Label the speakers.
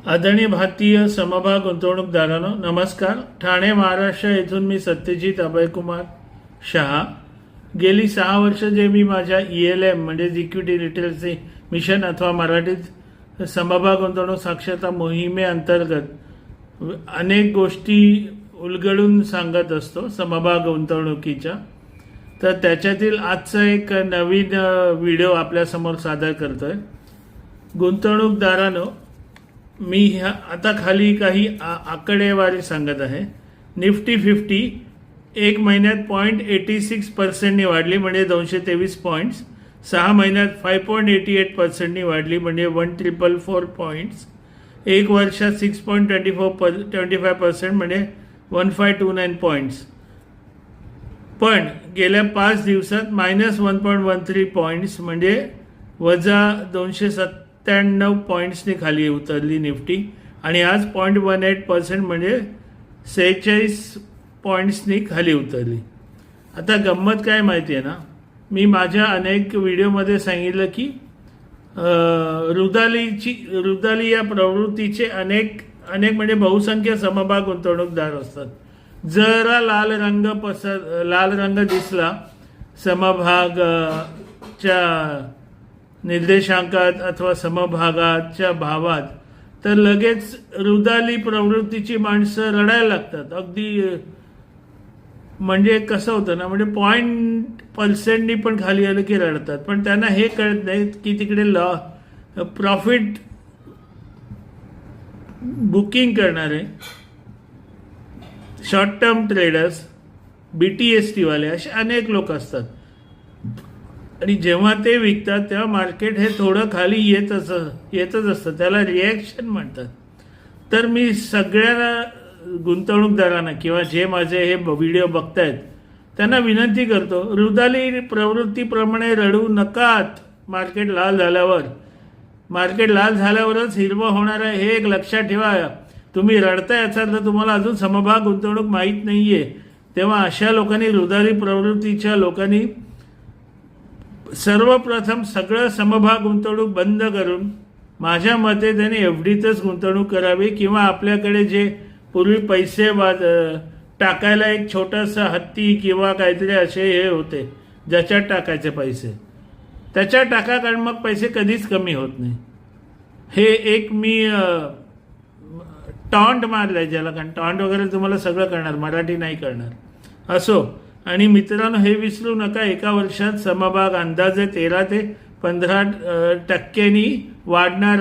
Speaker 1: आदरणीय भारतीय समभाग गुंतवणूकदारांनो नमस्कार। ठाणे महाराष्ट्र येथून मी सत्यजित अभयकुमार शहा। गेली 6 वर्ष जे मी माझ्या ELM म्हणजे इक्विटी लिटरसी मिशन अथवा मराठीत समभाग गुंतवणूक साक्षरता मोहिमेअंतर्गत अनेक गोष्टी उलगडून सांगत असतो समभाग गुंतवणुकीच्या। तर त्याच्यातील आजचा एक नवीन व्हिडिओ आपल्यासमोर सादर करतोय। गुंतवणूकदारांनो मी आता खाली काही आकडेवारी सांगत आहे। निफ्टी 50 एक महिन्यात 0.86% वाढली म्हणजे 223 पॉईंट्स, 6 महिन्यात 5.88% वाढली म्हणजे 1444 पॉईंट्स, एक वर्षात 6.25% म्हणजे 1529 पॉईंट्स। पण गेल्या 5 दिवसात -1.13 पॉईंट्स म्हणजे वजा 297 पॉईंट्सनी खाली उतरली निफ्टी आणि आज 0.18% म्हणजे 46 पॉईंट्सनी खाली उतरली। आता गंमत काय माहिती आहे ना, मी माझ्या अनेक व्हिडिओमध्ये सांगितलं की रुदाली या प्रवृत्तीचे अनेक म्हणजे बहुसंख्य समभाग गुंतवणूकदार असतात। जरा लाल रंग दिसला समभागाच्या निर्देशांकात अथवा समभागाच्या भावात तर लगेच रुदाली प्रवृत्तीची माणसं रडायला लागतात। अगदी म्हणजे कसं होतं ना, म्हणजे 0.% पण खाली आलं की रडतात। पण त्यांना हे कळत नाही की तिकडे प्रॉफिट बुकिंग करणारे शॉर्ट टर्म ट्रेडर्स, BTST वाले असे अनेक लोक असतात आणि जेव्हा ते विकतात तेव्हा मार्केट हे थोडं खाली येतच असतं, त्याला रिॲक्शन म्हणतात। तर मी सगळ्या गुंतवणूकदारांना किंवा जे माझे हे व्हिडिओ बघतायत त्यांना विनंती करतो, रुदाली प्रवृत्तीप्रमाणे रडू नकात। मार्केट लाल झाल्यावरच हिरवं होणार आहे हे एक लक्षात ठेवा। तुम्ही रडताय याचा अर्थ तुम्हाला अजून समभाग गुंतवणूक माहीत नाहीये। तेव्हा अशा लोकांनी, रुदाली प्रवृत्तीच्या लोकांनी सर्वप्रथम सगळं समभाग गुंतवणूक बंद करून माझ्या मते त्यांनी FDतच गुंतवणूक करावी किंवा आपल्याकडे जे पूर्वी पैसे टाकायला एक छोटासा हत्ती किंवा काहीतरी असे हे होते ज्याच्यात टाकायचे पैसे, त्याच्यात टाका, कारण मग पैसे कधीच कमी होत नाही। हे एक मी टॉन्ट मारलाय ज्याला, कारण टॉन्ट वगैरे तुम्हाला सगळं करणार, मराठी नाही करणार असो। आणि मित्रांनो हे विसरू नका, एका वर्षात समभाग अंदाजे 13 ते 15% वाढणार